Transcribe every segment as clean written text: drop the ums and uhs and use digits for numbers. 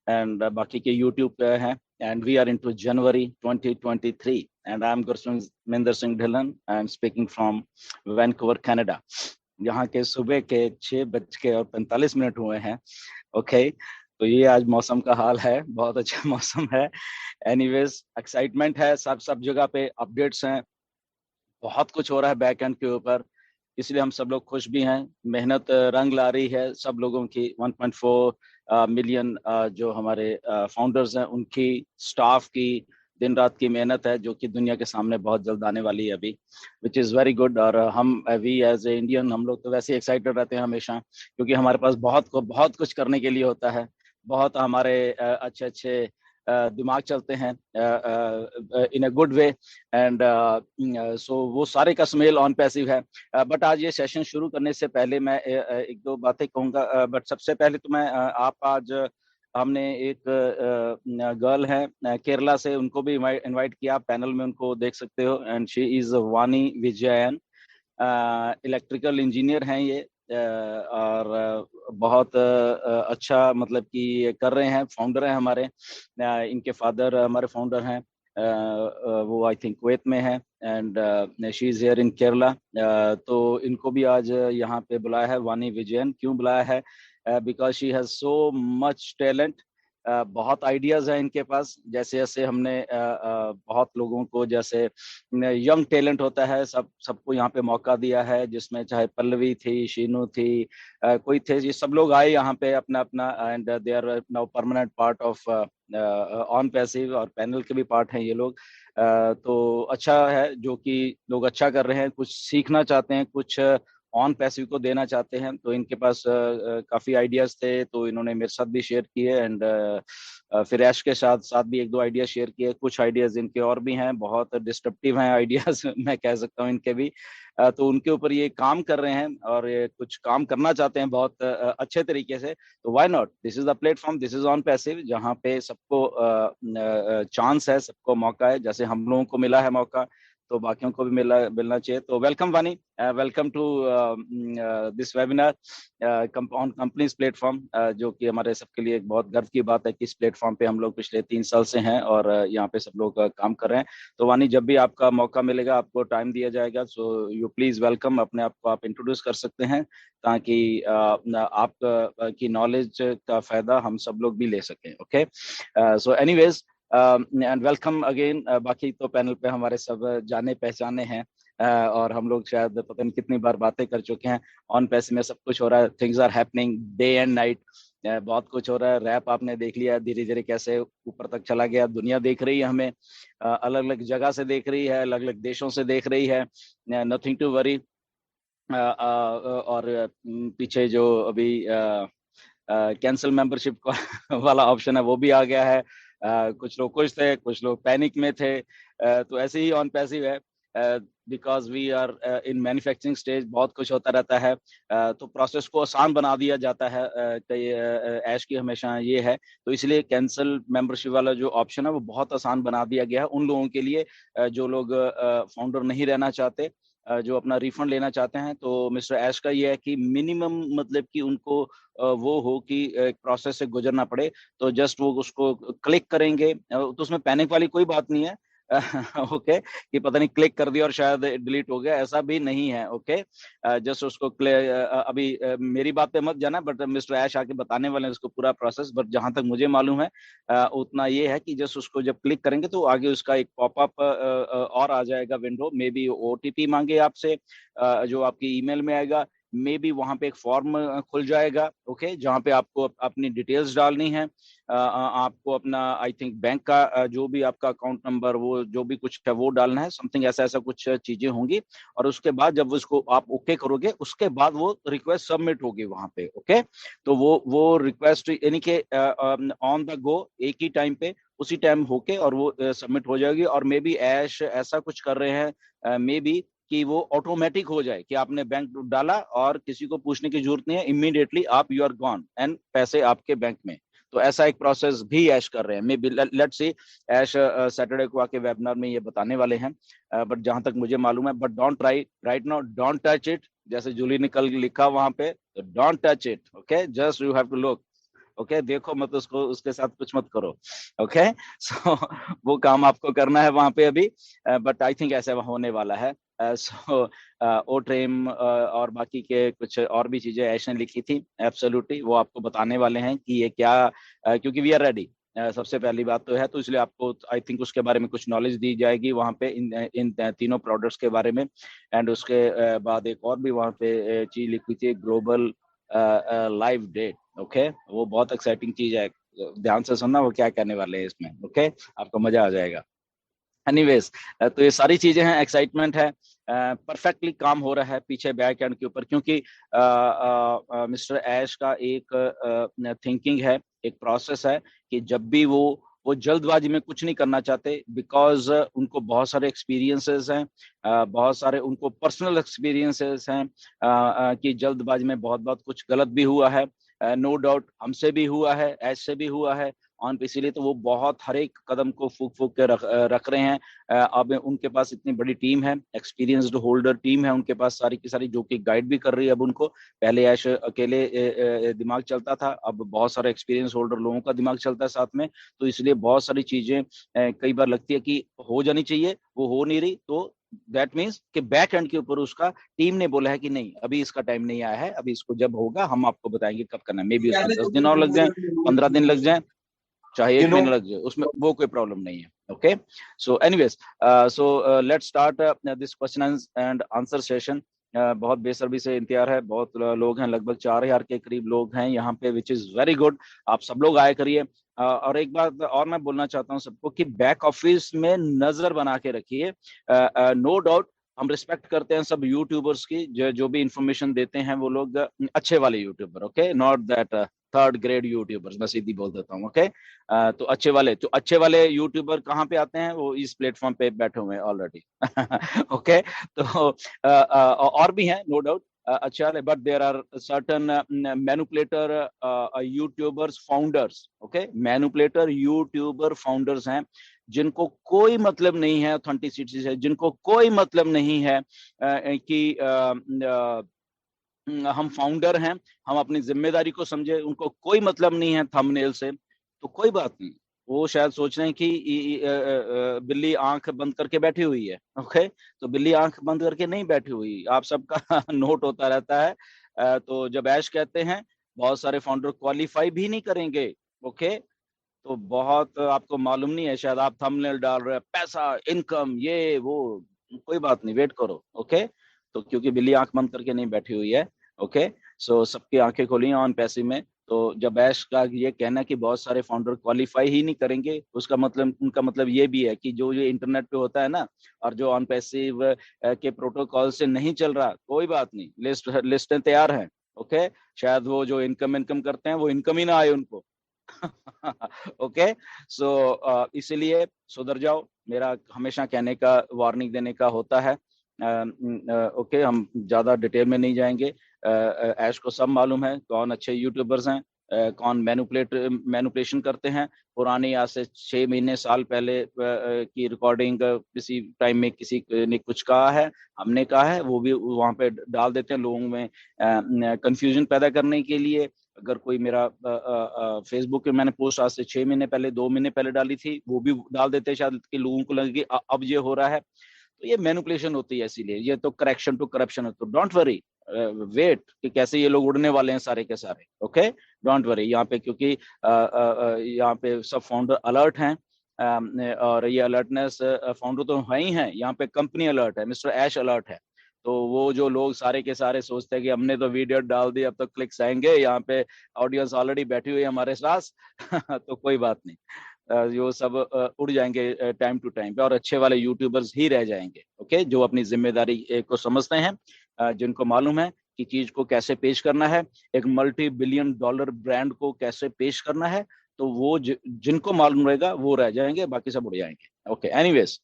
And बाकी के YouTube पे हैं। And we are into January 2023 and I am Gurminder Singh Dhillon. I am speaking from Vancouver Canada. यहाँ के सुबह के 6:45 हुए हैं। ओके, तो ये आज मौसम का हाल है, बहुत अच्छा मौसम है। एनीवेज, एक्साइटमेंट है, सब जगह पे अपडेट्स हैं, बहुत कुछ हो रहा है बैक एंड के ऊपर, इसलिए हम सब लोग खुश भी हैं। मेहनत रंग ला रही है सब लोगों की। 1.4 मिलियन जो हमारे फाउंडर्स हैं उनकी, स्टाफ की दिन रात की मेहनत है, जो कि दुनिया के सामने बहुत जल्द आने वाली है अभी, विच इज़ वेरी गुड। और हम वी एज ए इंडियन, हम लोग तो वैसे एक्साइटेड रहते हैं हमेशा, क्योंकि हमारे पास बहुत कुछ करने के लिए होता है। बहुत हमारे अच्छे अच्छे दिमाग चलते हैं इन a good way. And so वो सारे का स्मेल ऑन पैसिव है। बट आज ये सेशन शुरू करने से पहले मैं एक दो बातें कहूँगा। बट सबसे पहले तो मैं आप आज हमने एक गर्ल है केरला से, उनको भी इनवाइट किया पैनल में, उनको देख सकते हो। एंड शी इज वानी विजयन, इलेक्ट्रिकल इंजीनियर हैं ये। और बहुत अच्छा मतलब कि ये कर रहे हैं, फाउंडर हैं हमारे। इनके फादर हमारे फाउंडर हैं। वो आई थिंक कुवैत में है। And she is here in Kerala. तो इनको भी आज यहाँ पे बुलाया है। वानी विजयन क्यों बुलाया है? Because she has so much talent. बहुत आइडियाज हैं इनके पास। जैसे जैसे हमने बहुत लोगों को, जैसे यंग टैलेंट होता है, सबको यहाँ पे मौका दिया है, जिसमें चाहे पल्लवी थी, शीनू थी, कोई थे, ये सब लोग आए यहाँ पे अपना अपना। And they are now permanent part of OnPassive, और पैनल के भी पार्ट हैं ये लोग। तो अच्छा है जो कि लोग अच्छा कर रहे हैं, कुछ सीखना चाहते हैं, कुछ ऑन पैसिव को देना चाहते हैं। तो इनके पास काफी आइडियाज थे, तो इन्होंने मेरे साथ भी शेयर किए। एंड फिर ऐश के साथ साथ भी एक दो आइडिया शेयर किए। कुछ आइडियाज इनके और भी हैं, बहुत डिस्ट्रप्टिव हैं आइडियाज मैं कह सकता हूँ इनके भी। तो उनके ऊपर ये काम कर रहे हैं, और ये कुछ काम करना चाहते हैं बहुत अच्छे तरीके से। तो why not, this is the platform, this is on passive, जहाँ पे सबको चांस है, सबको मौका है। जैसे हम लोगों को मिला है मौका, तो बाकियों को भी मिलना चाहिए। तो welcome Wani, welcome to this webinar on company's platform, जो कि हमारे सबके लिए एक बहुत गर्व की बात है कि इस प्लेटफॉर्म पे हम लोग पिछले 3 साल से हैं, और यहाँ पे सब लोग काम कर रहे हैं। तो वानी, जब भी आपका मौका मिलेगा, आपको टाइम दिया जाएगा, सो यू प्लीज वेलकम। अपने आप को आप इंट्रोड्यूस कर सकते हैं, ताकि आप की नॉलेज का फायदा हम सब लोग भी ले सकें। Okay, so anyways and welcome again. बाकी तो पैनल पे हमारे सब जाने पहचाने हैं, और हम लोग शायद पता नहीं कितनी बार बातें कर चुके हैं। ऑन पैसिव में सब कुछ हो रहा है, things are happening day and night, बहुत कुछ हो रहा है। रैप आपने देख लिया धीरे धीरे कैसे ऊपर तक चला गया, दुनिया देख रही है हमें, अलग अलग जगह से देख रही है, अलग अलग देशों से देख रही है। Nothing to worry. और पीछे जो अभी कैंसिल मेंबरशिप वाला ऑप्शन है, वो भी आ गया है। कुछ लोग खुश थे, कुछ लोग पैनिक में थे। तो ऐसे ही ऑन पैसिव है, because we are in manufacturing stage, बहुत कुछ होता रहता है। तो प्रोसेस को आसान बना दिया जाता है। ऐश की हमेशा ये है, तो इसलिए कैंसिल मेंबरशिप वाला जो ऑप्शन है वो बहुत आसान बना दिया गया है उन लोगों के लिए जो लोग फाउंडर नहीं रहना चाहते, जो अपना रिफंड लेना चाहते हैं। तो मिस्टर ऐश का ये है कि मिनिमम मतलब कि उनको वो हो कि एक प्रोसेस से गुजरना पड़े, तो जस्ट वो उसको क्लिक करेंगे। तो उसमें पैनिक वाली कोई बात नहीं है। ओके, कि पता नहीं क्लिक कर दिया और शायद डिलीट हो गया, ऐसा भी नहीं है। ओके, जस्ट उसको अभी मेरी बात पे मत जाना, बट मिस्टर ऐश आके बताने वाले हैं उसको पूरा प्रोसेस। बट जहां तक मुझे मालूम है उतना ये है कि जस्ट उसको जब क्लिक करेंगे तो आगे उसका एक पॉपअप और आ जाएगा विंडो, मे बी ओटीपी मांगे आपसे, जो आपकी ईमेल में आएगा। मे बी वहां पे एक फॉर्म खुल जाएगा, ओके, जहां पे आपको अपनी डिटेल्स डालनी है। आपको अपना आई थिंक बैंक का जो भी आपका अकाउंट नंबर, वो जो भी कुछ है वो डालना है, समथिंग ऐसा ऐसा कुछ चीजें होंगी। और उसके बाद जब उसको आप ओके करोगे, उसके बाद वो रिक्वेस्ट सबमिट होगी वहां पे। ओके, तो वो रिक्वेस्ट यानी कि ऑन द गो एक ही टाइम पे, उसी टाइम होके और वो सबमिट हो जाएगी। और मे बी ऐश ऐसा कुछ कर रहे हैं, मे बी कि वो ऑटोमेटिक हो जाए कि आपने बैंक डाला और किसी को पूछने की जरूरत नहीं है, इमीडिएटली आप यू आर गॉन एंड पैसे आपके बैंक में। तो ऐसा एक प्रोसेस भी ऐश कर रहे हैं। Maybe let's see, Ash Saturday को आके वेबिनार में ये बताने वाले हैं। बट जहां तक मुझे मालूम है, but don't try right now, don't touch it, जैसे जूली ने कल लिखा वहां पे, don't touch it. Okay, just you have to look. Okay, देखो मत उसको, उसके साथ कुछ मत करो, ओके। सो वो काम आपको करना है वहां पे अभी, बट आई थिंक ऐसा होने वाला है। सो ओट्रेम और बाकी के कुछ और भी चीजें ऐश ने लिखी थी, एब्सोल्युटली वो आपको बताने वाले हैं कि ये क्या, क्योंकि वी आर रेडी। सबसे पहली बात तो है, तो इसलिए आपको आई थिंक उसके बारे में कुछ नॉलेज दी जाएगी वहाँ पे, इन तीनों प्रोडक्ट्स के बारे में। एंड उसके बाद एक और भी वहाँ पे चीज लिखी थी, ग्लोबल लाइव डेट, ओके। वो बहुत एक्साइटिंग चीज है, ध्यान से सुनना वो क्या कहने वाले हैं इसमें, ओके। आपको मजा आ जाएगा। एनीवेज, तो ये सारी चीजें हैं, एक्साइटमेंट है, परफेक्टली काम हो रहा है पीछे बैक एंड के ऊपर, क्योंकि मिस्टर ऐश का एक थिंकिंग है, एक प्रोसेस है कि जब भी वो जल्दबाजी में कुछ नहीं करना चाहते, बिकॉज उनको बहुत सारे एक्सपीरियंसेस हैं, बहुत सारे उनको पर्सनल एक्सपीरियंसेस हैं, कि जल्दबाजी में बहुत बहुत कुछ गलत भी हुआ है, नो डाउट हमसे भी हुआ है, ऐसे भी हुआ है ऑन पे, इसीलिए तो वो बहुत हर एक कदम को फूक फूक के रख रहे हैं। अब उनके पास इतनी बड़ी टीम है, एक्सपीरियंस्ड होल्डर टीम है उनके पास सारी की सारी, जो कि गाइड भी कर रही है अब उनको। पहले ऐश अकेले दिमाग चलता था, अब बहुत सारे एक्सपीरियंस होल्डर लोगों का दिमाग चलता है साथ में, तो इसलिए बहुत सारी चीजें कई बार लगती है कि हो जानी चाहिए, वो हो नहीं रही, तो दैट मीन्स कि बैक एंड के ऊपर उसका टीम ने बोला है कि नहीं, अभी इसका टाइम नहीं आया है, अभी इसको जब होगा हम आपको बताएंगे कब करना है। मे बी उसमें 10 दिन और लग जाए, 15 दिन लग जाए, चाहे एक महीना लग जाए, उसमें वो कोई प्रॉब्लम नहीं है, okay. So anyways, so let's start this question and answer session. बहुत बेसब्री से इंतजार है, बहुत लोग हैं, लगभग 4,000 के करीब लोग हैं यहाँ पे, विच इज वेरी गुड। आप सब लोग आए करिए। और एक बात और मैं बोलना चाहता हूँ सबको कि बैक ऑफिस में नजर बना के रखिए। नो डाउट हम रिस्पेक्ट करते हैं सब यूट्यूबर्स की, जो भी इंफॉर्मेशन देते हैं वो लोग अच्छे वाले YouTuber, okay, not that third grade YouTubers, मैं सीधी बोल देता हूँ, ओके। तो अच्छे वाले यूट्यूबर कहाँ पे आते हैं, वो इस प्लेटफॉर्म पे बैठे हुए हैं ऑलरेडी। ओके, तो और भी हैं नो डाउट अच्छे वाले, but there are certain manipulator YouTubers founders, okay, manipulator YouTuber founders हैं, जिनको कोई मतलब नहीं है ऑथेंटिसिटी से, जिनको कोई मतलब नहीं है कि हम फाउंडर हैं, हम अपनी जिम्मेदारी को समझे, उनको कोई मतलब नहीं है थंबनेल से, तो कोई बात नहीं। वो शायद सोच रहे हैं कि बिल्ली आंख बंद करके बैठी हुई है, ओके। तो बिल्ली आंख बंद करके नहीं बैठी हुई, आप सबका नोट होता रहता है। तो जब ऐश कहते हैं बहुत सारे फाउंडर क्वालिफाई भी नहीं करेंगे, ओके, तो बहुत आपको मालूम नहीं है, शायद आप थंबनेल डाल रहे हैं पैसा, इनकम, ये वो, कोई बात नहीं, वेट करो, ओके। तो क्योंकि बिल्ली आंख बंद करके नहीं बैठी हुई है, ओके। सो सबकी आंखें खोली ऑन पैसे में। तो जब ऐश का ये कहना कि बहुत सारे फाउंडर क्वालिफाई ही नहीं करेंगे, उसका मतलब, उनका मतलब ये भी है कि जो ये इंटरनेट पे होता है ना, और जो ऑन पैसिव के प्रोटोकॉल से नहीं चल रहा, कोई बात नहीं, लिस्टें तैयार हैं, ओके। शायद वो जो इनकम करते हैं वो इनकम ही ना आए उनको। ओके, सो इसलिए सुधर जाओ, मेरा हमेशा कहने का, वार्निंग देने का होता है। ओके, हम ज्यादा डिटेल में नहीं जाएंगे। ऐश को सब मालूम है कौन अच्छे यूट्यूबर्स हैं, कौन मैनुपुलेशन करते हैं। पुरानी आज से 6 महीने साल पहले की रिकॉर्डिंग किसी टाइम में किसी ने कुछ कहा है, हमने कहा है, वो भी वहां पे डाल देते हैं लोगों में कंफ्यूजन पैदा करने के लिए। अगर कोई मेरा फेसबुक पे मैंने पोस्ट आज से 6 महीने पहले, 2 महीने पहले डाली थी, वो भी डाल देते हैं शायद कि लोगों को लगे कि अब ये हो रहा है, तो ये मैनिपुलेशन होती है, इसीलिए ये तो करेक्शन टू करप्शन है। तो डोंट वरी, वेट कि कैसे ये लोग उड़ने वाले हैं सारे के सारे, ओके। डोंट वरी यहाँ पे, क्योंकि यहाँ पे सब फाउंडर अलर्ट हैं, और ये अलर्टनेस फाउंडर तो है ही है, यहाँ पे कंपनी अलर्ट है, मिस्टर ऐश अलर्ट है। तो वो जो लोग सारे के सारे सोचते हैं कि हमने तो वीडियो डाल दी, अब तो क्लिक्स आएंगे, यहाँ पे ऑडियंस ऑलरेडी बैठी हुई है हमारे साथ, तो कोई बात नहीं, जो सब उड़ जाएंगे टाइम टू टाइम पे, और अच्छे वाले यूट्यूबर्स ही रह जाएंगे, ओके, जो अपनी जिम्मेदारी को समझते हैं, जिनको मालूम है कि चीज को कैसे पेश करना है, एक मल्टी बिलियन डॉलर ब्रांड को कैसे पेश करना है, तो वो जिनको मालूम रहेगा वो रह जाएंगे, बाकी सब उड़ जाएंगे, ओके। एनीवेज,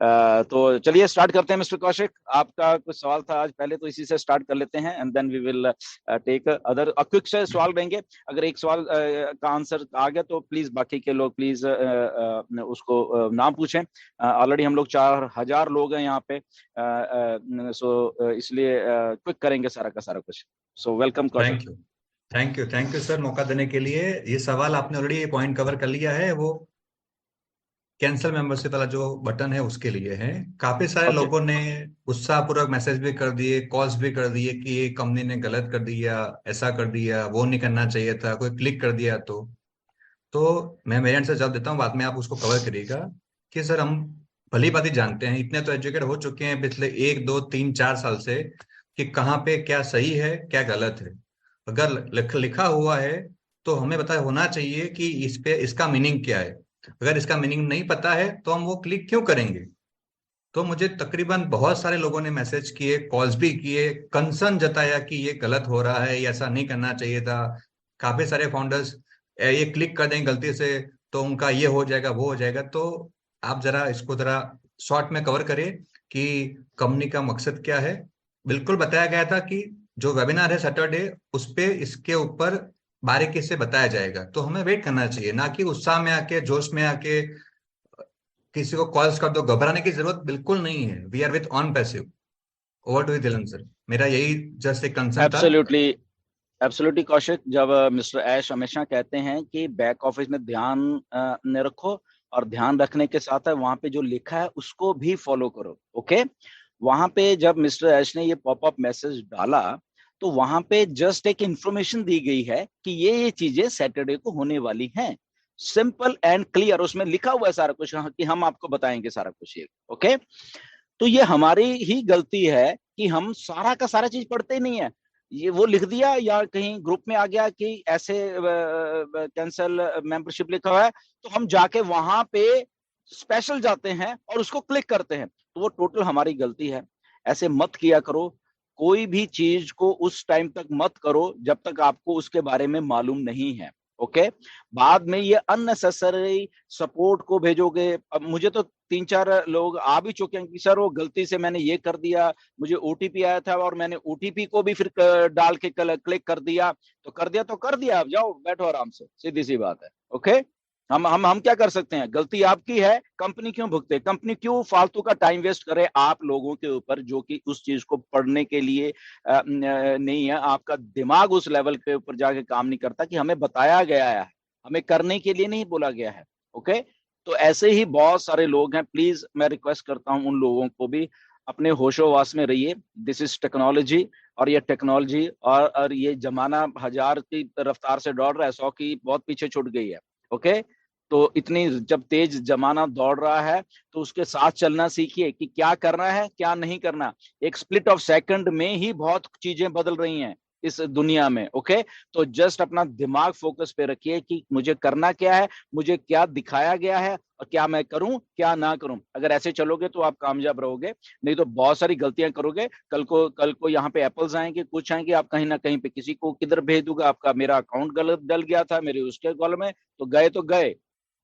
तो चलिए स्टार्ट करते हैं। मिस्टर कौशिक, आपका कुछ सवाल था आज, पहले तो इसी से स्टार्ट कर लेते हैं, and then we will take other quick से सवाल रहेंगे। अगर एक सवाल का आंसर आ गया तो प्लीज बाकी के लोग प्लीज उसको ना पूछें। ऑलरेडी हम लोग 4,000 लोग हैं यहाँ पे, सो इसलिए क्विक करेंगे सारा का सारा कुछ। So welcome Kaushik. Thank you sir मौका देने के लिए। ये सवाल आपने ऑलरेडी ये पॉइंट कवर कर लिया है, वो कैंसिल मेंबरशिप वाला जो बटन है उसके लिए है। काफी सारे ओके। लोगों ने उत्साहपूर्वक मैसेज भी कर दिए, कॉल्स भी कर दिए कि ये कंपनी ने गलत कर दिया, ऐसा कर दिया, वो नहीं करना चाहिए था, कोई क्लिक कर दिया तो मैं मेरे एंड से जवाब देता हूँ, बाद में आप उसको कवर करिएगा। कि सर हम भली भांति जानते हैं, इतने तो एजुकेट हो चुके हैं पिछले 1 2 3 4 साल से कि कहाँ पे क्या सही है क्या गलत है। अगर लिखा हुआ है तो हमें पता होना चाहिए कि इस पे इसका मीनिंग क्या है। अगर इसका मीनिंग नहीं पता है तो हम वो क्लिक क्यों करेंगे। तो मुझे तकरीबन बहुत सारे लोगों ने मैसेज किए, कॉल्स भी किए, कंसर्न जताया कि ये गलत हो रहा है, ये ऐसा नहीं करना चाहिए था। काफी सारे फाउंडर्स ये क्लिक कर देंगे गलती से तो उनका ये हो जाएगा वो हो जाएगा। तो आप जरा इसको जरा शॉर्ट में कवर करें कि कंपनी का मकसद क्या है। बिल्कुल बताया गया था कि जो वेबिनार है सैटरडे उस पे इसके ऊपर बारीकी से बताया जाएगा, तो हमें वेट करना चाहिए, ना कि उत्साह में आके जोश में आके किसी को कॉल्स कर दो। घबराने की जरूरत बिल्कुल नहीं है। We are with OnPassive. Over to Dhillon sir, मेरा यही जस्ट एक कंसर्न था। Absolutely, absolutely Kaushik. जब मिस्टर ऐश हमेशा कहते हैं कि बैक ऑफिस में ध्यान न रखो, और ध्यान रखने के साथ है वहां पे जो लिखा है उसको भी फॉलो करो। ओके। वहां पे जब मिस्टर ऐश ने ये पॉपअप मैसेज डाला तो वहां पे जस्ट एक इंफॉर्मेशन दी गई है कि ये चीजें सैटरडे को होने वाली हैं। सिंपल एंड क्लियर उसमें लिखा हुआ है सारा कुछ, हाँ, कि हम आपको बताएंगे सारा कुछ ये। ओके। तो ये हमारी ही गलती है कि हम सारा का सारा चीज पढ़ते ही नहीं है। ये वो लिख दिया या कहीं ग्रुप में आ गया कि ऐसे कैंसल मेंबरशिप लिखा हुआ है, तो हम जाके वहां पे स्पेशल जाते हैं और उसको क्लिक करते हैं, तो वो टोटल हमारी गलती है। ऐसे मत किया करो। कोई भी चीज को उस टाइम तक मत करो जब तक आपको उसके बारे में मालूम नहीं है। ओके। बाद में ये अननेसेसरी सपोर्ट को भेजोगे। अब मुझे तो 3 4 लोग आ भी चुके हैं कि सर वो गलती से मैंने ये कर दिया, मुझे ओटीपी आया था और मैंने ओटीपी को भी फिर डाल के क्लिक कर दिया। तो कर दिया तो कर दिया, आप जाओ बैठो आराम से, सीधी सी बात है। ओके। हम क्या कर सकते हैं? गलती आपकी है, कंपनी क्यों भुगते? कंपनी क्यों फालतू का टाइम वेस्ट करे आप लोगों के ऊपर जो कि उस चीज को पढ़ने के लिए नहीं है। आपका दिमाग उस लेवल के ऊपर जाके काम नहीं करता कि हमें बताया गया है, हमें करने के लिए नहीं बोला गया है। ओके। तो ऐसे ही बहुत सारे लोग हैं। प्लीज मैं रिक्वेस्ट करता हूं उन लोगों को भी, अपने होशोवास में रहिए। दिस इज टेक्नोलॉजी, और ये टेक्नोलॉजी और ये जमाना 1000 की रफ्तार से दौड़ रहा है, 100 की बहुत पीछे छूट गई है। ओके। तो इतनी जब तेज जमाना दौड़ रहा है तो उसके साथ चलना सीखिए कि क्या करना है क्या नहीं करना। एक स्प्लिट ऑफ सेकंड में ही बहुत चीजें बदल रही हैं इस दुनिया में। ओके। तो जस्ट अपना दिमाग फोकस पे रखिए कि मुझे करना क्या है, मुझे क्या दिखाया गया है, और क्या मैं करूं क्या ना करूं। अगर ऐसे चलोगे तो आप कामयाब रहोगे, नहीं तो बहुत सारी गलतियां करोगे। कल को यहाँ पे एप्पल्स आएंगे, कुछ आएंगे, आप कहीं ना कहीं पे किसी को किधर भेज दूंगा, आपका मेरा अकाउंट गलत डल गया था मेरे उसके कॉल में, तो गए।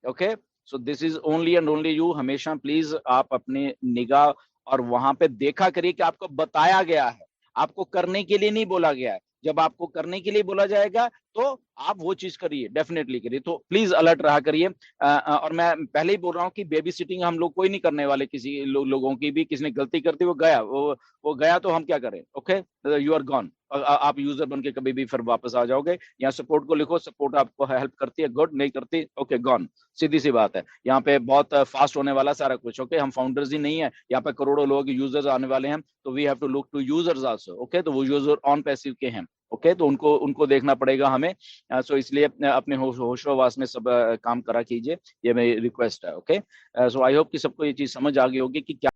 Okay. So this is only and only you. हमेशा प्लीज आप अपने निगाह और वहां पे देखा करिए कि आपको बताया गया है, आपको करने के लिए नहीं बोला गया है। जब आपको करने के लिए बोला जाएगा तो आप वो चीज करिए, डेफिनेटली करिए। तो प्लीज अलर्ट रहा करिए। और मैं पहले ही बोल रहा हूँ कि बेबी सिटिंग हम लोग कोई नहीं करने वाले। किसी लोगों की भी, किसी ने गलती कर दी, वो गया तो हम क्या करें? ओके। You are gone. आप यूजर बन के कभी भी फिर वापस आ जाओगे। यहाँ सपोर्ट को लिखो, सपोर्ट आपको हेल्प करती है, गुड, नहीं करती ओके गॉन। सीधी सी बात है। यहाँ पे बहुत फास्ट होने वाला सारा कुछ। ओके। हम फाउंडर्स ही नहीं है, यहाँ पे करोड़ों लोग यूजर्स आने वाले हैं, तो we have to look to users also. Okay. तो वो यूजर ऑन पैसिव के हैं। ओके। तो उनको उनको देखना पड़ेगा हमें। सो इसलिए अपने होशोवास में सब काम करा कीजिए, ये मेरी रिक्वेस्ट है। ओके। सो आई होप कि सबको ये चीज समझ आ गई होगी कि क्या